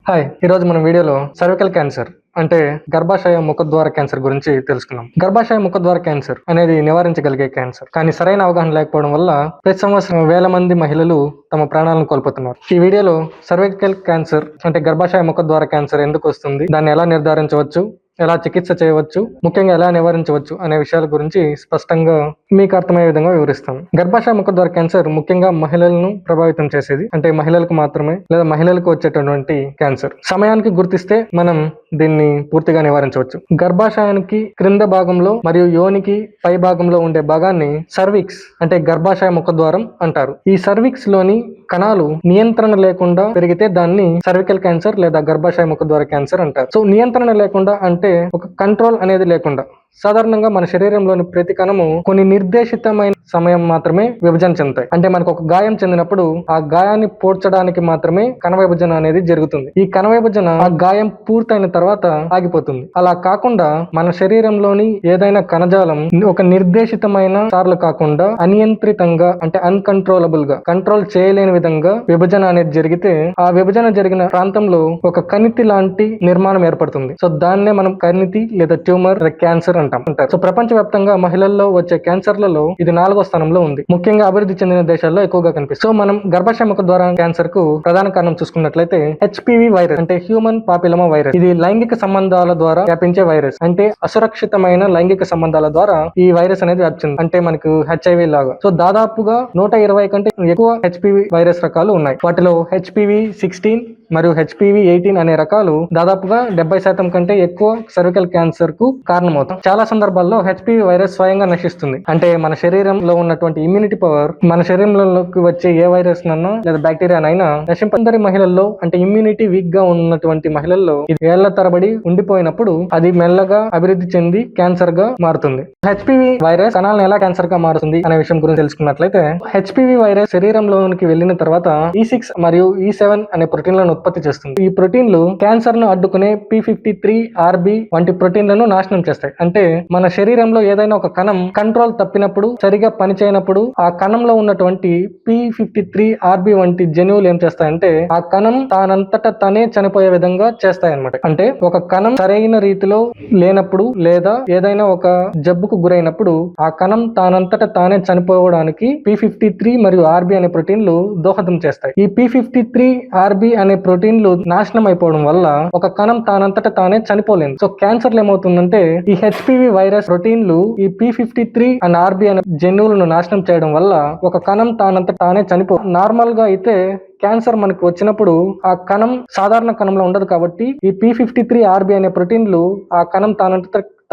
Hi, ఈరోజు మన వీడియోలో సర్వికల్ క్యాన్సర్ అంటే గర్భాశయ ముఖద్వార క్యాన్సర్ గురించి తెలుసుకుందాం. గర్భాశయ ముఖద్వార క్యాన్సర్ అనేది నివారించగలిగే క్యాన్సర్, కానీ సరైన అవగాహన లేకపోవడం వల్ల ప్రతి సంవత్సరం వేల మంది మహిళలు తమ ప్రాణాలను కోల్పోతున్నారు. ఈ వీడియోలో సర్వికల్ క్యాన్సర్ అంటే గర్భాశయ ముఖద్వార క్యాన్సర్ ఎందుకు వస్తుంది, దాన్ని ఎలా నిర్ధారించవచ్చు, ఎలా చికిత్స చేయవచ్చు, ముఖ్యంగా ఎలా నివారించవచ్చు అనే విషయాల గురించి స్పష్టంగా మీకు అర్థమయ్యే విధంగా వివరిస్తాను. గర్భాశయ ముఖద్వార క్యాన్సర్ ముఖ్యంగా మహిళలను ప్రభావితం చేసేది, అంటే మహిళలకు మాత్రమే లేదా మహిళలకు వచ్చేటటువంటి క్యాన్సర్. సమయానికి గుర్తిస్తే మనం దీన్ని పూర్తిగా నివారించవచ్చు. గర్భాశయానికి క్రింద భాగంలో మరియు యోనికి పై భాగంలో ఉండే భాగాన్ని సర్విక్స్ అంటే గర్భాశయ ముఖద్వారం అంటారు. ఈ సర్విక్స్ లోని కణాలు నియంత్రణ లేకుండా పెరిగితే దాన్ని సర్వికల్ క్యాన్సర్ లేదా గర్భాశయ ముఖద్వార క్యాన్సర్ అంటారు. సో నియంత్రణ లేకుండా అంటే ఒక కంట్రోల్ అనేది లేకుండా, సాధారణంగా మన శరీరంలోని ప్రతి కణము కొన్ని నిర్దేశితమైన సమయం మాత్రమే విభజన చెందుతాయి. అంటే మనకు ఒక గాయం చెందినప్పుడు ఆ గాయాన్ని పూడ్చడానికి మాత్రమే కణ విభజన అనేది జరుగుతుంది. ఈ కణ విభజన ఆ గాయం పూర్తయిన తర్వాత ఆగిపోతుంది. అలా కాకుండా మన శరీరంలోని ఏదైనా కణజాలం ఒక నిర్దేశితమైన సార్లు కాకుండా అనియంత్రితంగా అంటే అన్కంట్రోలబుల్ గా కంట్రోల్ చేయలేని విధంగా విభజన అనేది జరిగితే ఆ విభజన జరిగిన ప్రాంతంలో ఒక కణితి లాంటి నిర్మాణం ఏర్పడుతుంది. సో దాన్నే మనం కణితి లేదా ట్యూమర్ క్యాన్సర్ అంటారు. సో ప్రపంచవ్యాప్తంగా మహిళల్లో వచ్చే క్యాన్సర్లలో ఇది 4వ స్థానంలో ఉంది. ముఖ్యంగా అభివృద్ధి చెందిన దేశాల్లో ఎక్కువగా కనిపిస్తుంది. సో మనం గర్భాశయ ముఖద్వార క్యాన్సర్ కు ప్రధాన కారణం చూసుకున్నట్లయితే హెచ్పివి వైరస్ అంటే హ్యూమన్ పాపిలోమా వైరస్. ఇది లైంగిక సంబంధాల ద్వారా వ్యాపించే వైరస్. అంటే అసురక్షితమైన లైంగిక సంబంధాల ద్వారా ఈ వైరస్ అనేది వ్యాపించింది. అంటే మనకు హెచ్ఐవి లాగా. సో దాదాపుగా 120 కంటే ఎక్కువ హెచ్పివి వైరస్ రకాలు ఉన్నాయి. వాటిలో హెచ్పివి 16 మరియు హెచ్పివి 18 అనే రకాలు దాదాపుగా 70% కంటే ఎక్కువ సర్వికల్ క్యాన్సర్ కు కారణమవుతాయి. చాలా సందర్భాల్లో హెచ్పివి వైరస్ స్వయంగా నశిస్తుంది. అంటే మన శరీరంలో ఉన్నటువంటి ఇమ్యూనిటీ పవర్ మన శరీరంలోకి వచ్చే ఏ వైరస్ నన్నా లేదా బ్యాక్టీరియానైనా నశింపందరి మహిళల్లో అంటే ఇమ్యూనిటీ వీక్ గా ఉన్నటువంటి మహిళల్లో ఇది ఏళ్ల తరబడి ఉండిపోయినప్పుడు అది మెల్లగా అభివృద్ధి చెంది క్యాన్సర్ గా మారుతుంది. హెచ్పివి వైరస్ కణాలను ఎలా క్యాన్సర్ గా మారుతుంది అనే విషయం గురించి తెలుసుకున్నట్లయితే, హెచ్పివి వైరస్ శరీరంలోనికి వెళ్లిన తర్వాత E6 మరియు E7 అనే ప్రోటీన్లను ఉత్పత్తి చేస్తుంది. ఈ ప్రోటీన్లు క్యాన్సర్ ను అడ్డుకునే P53 RB వంటి ప్రోటీన్లను నాశనం చేస్తాయి. అంటే మన శరీరంలో ఏదైనా ఒక కణం కంట్రోల్ తప్పినప్పుడు, సరిగా పనిచేయనప్పుడు ఆ కణంలో ఉన్నటువంటి P53 RB వంటి జన్యువులు ఏం చేస్తాయంటే ఆ కణం తానంతట తనే చనిపోయే విధంగా చేస్తాయన్నమాట. అంటే ఒక కణం సరైన రీతిలో లేనప్పుడు లేదా ఏదైనా ఒక జబ్బుకు గురైనప్పుడు ఆ కణం తానంతట తానే చనిపోవడానికి P53 మరియు RB అనే ప్రోటీన్లు దోహదం చేస్తాయి. ఈ P53 RB అనే ప్రోటీన్లు నాశనం అయిపోవడం వల్ల ఒక కణం తానంతట తానే చనిపోలేదు. సో క్యాన్సర్ లో ఏమవుతుందంటే ఈ హెచ్పివి వైరస్ ప్రోటీన్లు ఈ P53 అండ్ RB అనే జన్యువులను నాశనం చేయడం వల్ల ఒక కణం తానంతట తానే చనిపో. నార్మల్ గా అయితే క్యాన్సర్ మనకు వచ్చినప్పుడు ఆ కణం సాధారణ కణంలో ఉండదు కాబట్టి ఈ P53 RB అనే ప్రోటీన్లు ఆ కణం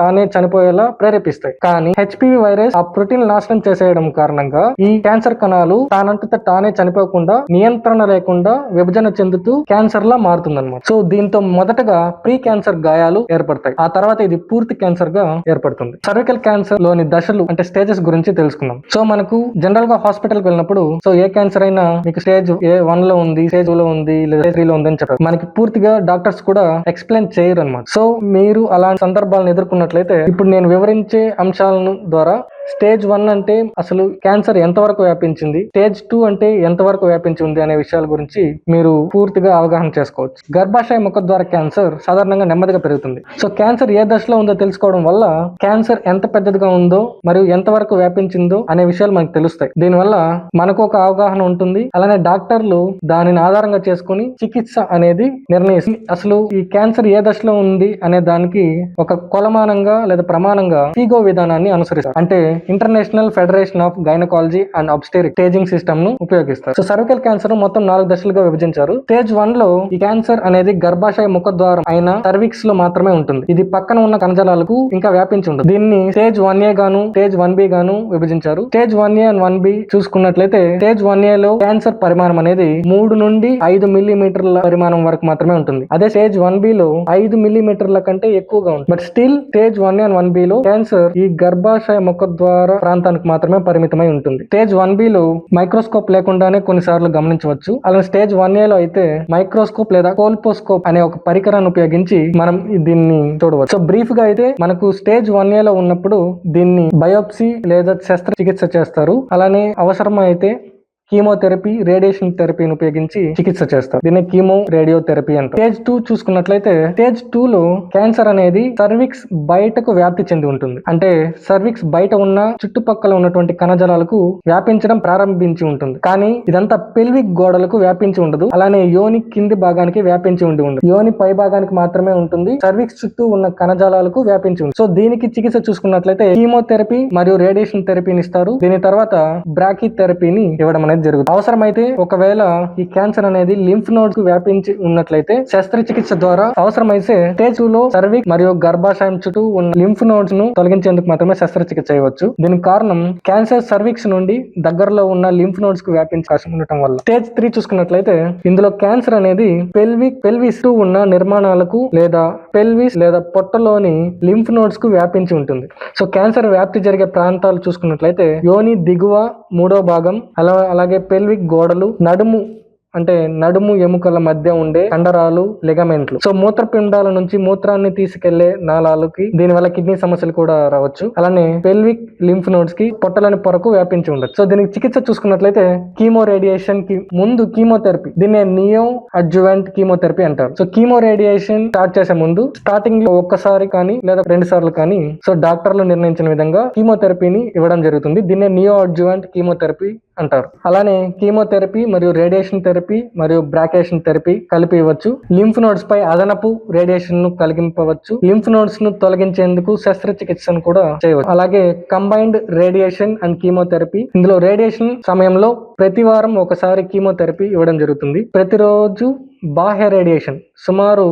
తానే చనిపోయేలా ప్రేరేపిస్తాయి. కానీ హెచ్పివి వైరస్ ఆ ప్రోటీన్ నాశనం చేసేయడం కారణంగా ఈ క్యాన్సర్ కణాలు తానంతట తానే చనిపోకుండా నియంత్రణ లేకుండా విభజన చెందుతూ క్యాన్సర్ లా మారుతుందన్నమాట. సో దీంతో మొదటగా ప్రీ క్యాన్సర్ గాయాలు ఏర్పడతాయి. ఆ తర్వాత ఇది పూర్తి క్యాన్సర్ గా ఏర్పడుతుంది. సర్వికల్ క్యాన్సర్ లోని దశలు అంటే స్టేజెస్ గురించి తెలుసుకుందాం. సో మనకు జనరల్ గా హాస్పిటల్ కి వెళ్ళినప్పుడు సో ఏ క్యాన్సర్ అయినా మీకు స్టేజ్ A1 లో ఉంది, స్టేజ్ 2 లో ఉంది లేదా స్టేజ్ 3 లో ఉంది అని చెప్పారు. మనకి పూర్తిగా డాక్టర్స్ కూడా ఎక్స్ప్లెయిన్ చేయరు అన్నమాట. సో మీరు అలాంటి సందర్భాలను ఎదుర్కొన్నట్లయితే ఇప్పుడు నేను వివరించే అంశాలను ద్వారా స్టేజ్ 1 అంటే అసలు క్యాన్సర్ ఎంతవరకు వ్యాపించింది, స్టేజ్ 2 అంటే ఎంతవరకు వ్యాపించి ఉంది అనే విషయాల గురించి మీరు పూర్తిగా అవగాహన చేసుకోవచ్చు. గర్భాశయ ముఖద్వార క్యాన్సర్ సాధారణంగా నెమ్మదిగా పెరుగుతుంది. సో క్యాన్సర్ ఏ దశలో ఉందో తెలుసుకోవడం వల్ల క్యాన్సర్ ఎంత పెద్దదిగా ఉందో మరియు ఎంతవరకు వ్యాపించిందో అనే విషయాలు మనకు తెలుస్తాయి. దీనివల్ల మనకు ఒక అవగాహన ఉంటుంది. అలానే డాక్టర్లు దానిని ఆధారంగా చేసుకుని చికిత్స అనేది నిర్ణయిస్తుంది. అసలు ఈ క్యాన్సర్ ఏ దశలో ఉంది అనే దానికి ఒక కొలమానంగా లేదా ప్రమాణంగా ఫీగో విధానాన్ని అనుసరిస్తారు. అంటే international federation of gynaecology and obstetric staging system ను ఉపయోగిస్తారు. సో సర్వికల్ క్యాన్సర్ మొత్తం 4 దశలుగా విభజించారు. స్టేజ్ 1 లో ఈ క్యాన్సర్ అనేది గర్భాశయ ముఖద్వారం అయిన సర్విక్స్ లో మాత్రమే ఉంటుంది. ఇది పక్కన ఉన్న కణజాలాలకు ఇంకా వ్యాపించి ఉంటుంది. దీన్ని స్టేజ్ 1A గాను స్టేజ్ 1B గాను విభజించారు. స్టేజ్ 1A అండ్ 1B చూసుకున్నట్లయితే స్టేజ్ 1A లో క్యాన్సర్ పరిమాణం అనేది 3 నుండి 5 మిల్లీమీటర్ల పరిమాణం వరకు మాత్రమే ఉంటుంది. అదే స్టేజ్ 1B లో 5 మిల్లీమీటర్ల కంటే ఎక్కువగా ఉంటుంది. But still stage 1A and 1B లో క్యాన్సర్ ఈ గర్భాశయ ముఖద్వార ప్రాంతానికి మాత్రమే పరిమితమై ఉంటుంది. స్టేజ్ 1B లో మైక్రోస్కోప్ లేకుండానే కొన్నిసార్లు గమనించవచ్చు. అలాగే స్టేజ్ 1A లో అయితే మైక్రోస్కోప్ లేదా కోల్పోస్కోప్ అనే ఒక పరికరాన్ని ఉపయోగించి మనం దీన్ని చూడవచ్చు. సో బ్రీఫ్ గా అయితే మనకు స్టేజ్ 1A లో ఉన్నప్పుడు దీన్ని బయోప్సీ లేదా శస్త్రచికిత్స చేస్తారు. అలానే అవసరం అయితే కీమోథెరపీ, రేడియేషన్ థెరపీని ఉపయోగించి చికిత్స చేస్తారు. దీన్ని కీమో రేడియోథెరపీ అంటారు. స్టేజ్ 2 చూసుకున్నట్లయితే స్టేజ్ 2 లో క్యాన్సర్ అనేది సర్విక్స్ బయటకు వ్యాప్తి చెంది ఉంటుంది. అంటే సర్విక్స్ బయట ఉన్న చుట్టుపక్కల ఉన్నటువంటి కణజాలాలకు వ్యాపించడం ప్రారంభించి ఉంటుంది. కానీ ఇదంతా పెల్విక్ గోడలకు వ్యాపించి ఉండదు. అలానే యోని కింది భాగానికి వ్యాపించి ఉండదు. యోని పై భాగానికి మాత్రమే ఉంటుంది. సర్విక్స్ చుట్టూ ఉన్న కణజాలాలకు వ్యాపించి ఉంటుంది. సో దీనికి చికిత్స చూసుకున్నట్లయితే కీమోథెరపీ మరియు రేడియేషన్ థెరపీని ఇస్తారు. దీని తర్వాత బ్రాకీ థెరపీని ఇవ్వడం అనేది జరుగుతుంది. అవసరమైతే ఒకవేళ ఈ క్యాన్సర్ అనేది లింఫ్ నోడ్స్ కు వ్యాపించి ఉన్నట్లయితే శస్త్రచికిత్స ద్వారా అవసరమైతే స్టేజ్ 2 లో సర్విక్స్ మరియు గర్భాశయం చుట్టూ ఉన్న లింఫ్ నోడ్స్ ను తొలగించేందుకు మాత్రమే శస్త్రచికిత్స చేయవచ్చు. దీనికి కారణం క్యాన్సర్ సర్విక్స్ నుండి దగ్గరలో ఉన్న లింఫ్ నోడ్స్ కు వ్యాపించే అవకాశం ఉండటం వల్ల. స్టేజ్ 3 చూసుకున్నట్లయితే ఇందులో క్యాన్సర్ అనేది పెల్విస్ తో ఉన్న నిర్మాణాలకు లేదా పెల్విస్ లేదా పొట్టలోని లింఫ్ నోడ్స్ కు వ్యాపించి ఉంటుంది. సో క్యాన్సర్ వ్యాప్తి జరిగే ప్రాంతాలు చూసుకున్నట్లయితే యోని దిగువ 3వ భాగం, అలాగే పెల్విక్ గోడలు, నడుము ఎముకల మధ్య ఉండే కండరాలు, లిగమెంట్లు. సో మూత్రపిండాల నుంచి మూత్రాన్ని తీసుకెళ్లే నాళాలకి దీనివల్ల కిడ్నీ సమస్యలు కూడా రావచ్చు. అలానే పెల్విక్ లింఫ్ నోడ్స్ కి పొట్టలని పొరకు వ్యాపించి ఉండొచ్చు. సో దీనికి చికిత్స చూసుకున్నట్లయితే కీమో రేడియేషన్ కి ముందు కీమోథెరపీ, దీన్నే నియో అడ్జువెంట్ కీమోథెరపీ అంటారు. సో కీమో రేడియేషన్ స్టార్ట్ చేసే ముందు స్టార్టింగ్ లో ఒక్కసారి కానీ లేదా 2 సార్లు కానీ సో డాక్టర్లు నిర్ణయించిన విధంగా కీమోథెరపీని ఇవ్వడం జరుగుతుంది. దీన్నే నియో అడ్జువెంట్ కీమోథెరపీ అంటారు. అలానే కీమోథెరపీ మరియు రేడియేషన్ థెరపీ మరియు బ్రాకేషన్ థెరపీ కలిపి ఇవ్వచ్చు. లింఫ్ నోడ్స్ పై అదనపు రేడియేషన్ ను కలిగింపవచ్చు. లింఫ్ నోడ్స్ ను తొలగించేందుకు శస్త్రచికిత్సను కూడా చేయవచ్చు. అలాగే కంబైన్డ్ రేడియేషన్ అండ్ కీమోథెరపీ, ఇందులో రేడియేషన్ సమయంలో ప్రతి వారం ఒకసారి కీమోథెరపీ ఇవ్వడం జరుగుతుంది. ప్రతిరోజు బాహ్య రేడియేషన్ సుమారు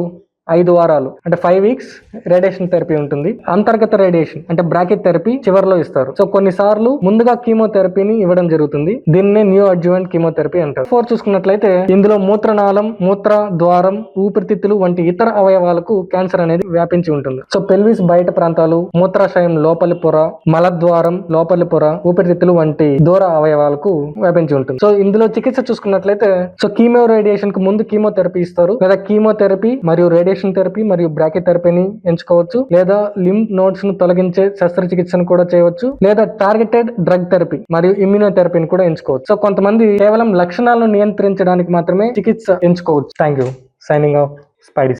5 వారాలు అంటే 5 వీక్స్ రేడియేషన్ థెరపీ ఉంటుంది. అంతర్గత రేడియేషన్ అంటే బ్రాకెట్ థెరపీ చివరిలో ఇస్తారు. సో కొన్నిసార్లు ముందుగా కీమోథెరపీని ఇవ్వడం జరుగుతుంది. దీన్నే న్యూ అడ్జువెంట్ కీమోథెరపీ అంటారు. 4 చూసుకున్నట్లయితే ఇందులో మూత్రనాళం, మూత్ర ద్వారం, ఊపిరితిత్తులు వంటి ఇతర అవయవాలకు క్యాన్సర్ అనేది వ్యాపించి ఉంటుంది. సో పెల్విస్ బయట ప్రాంతాలు, మూత్రాశయం లోపలి పొర, మలద్వారం లోపలి పొర, ఊపిరితిత్తులు వంటి దూర అవయవాలకు వ్యాపించి ఉంటుంది. సో ఇందులో చికిత్స చూసుకున్నట్లయితే సో కీమో రేడియేషన్ కు ముందు కీమోథెరపీ ఇస్తారు, లేదా కీమోథెరపీ మరియు రేడియేషన్ థెరపీ మరియు బ్రాకెట్ థెరపీని ఎంచుకోవచ్చు, లేదా లింఫ్ నోడ్స్ ను తొలగించే శస్త్రచికిత్సను కూడా చేయవచ్చు, లేదా టార్గెటెడ్ డ్రగ్ థెరపీ మరియు ఇమ్యూనోథెరపీని కూడా ఎంచుకోవచ్చు. సో కొంతమంది కేవలం లక్షణాలను నియంత్రించడానికి మాత్రమే చికిత్స ఎంచుకోవచ్చు. Thank you. Signing off, Spidey.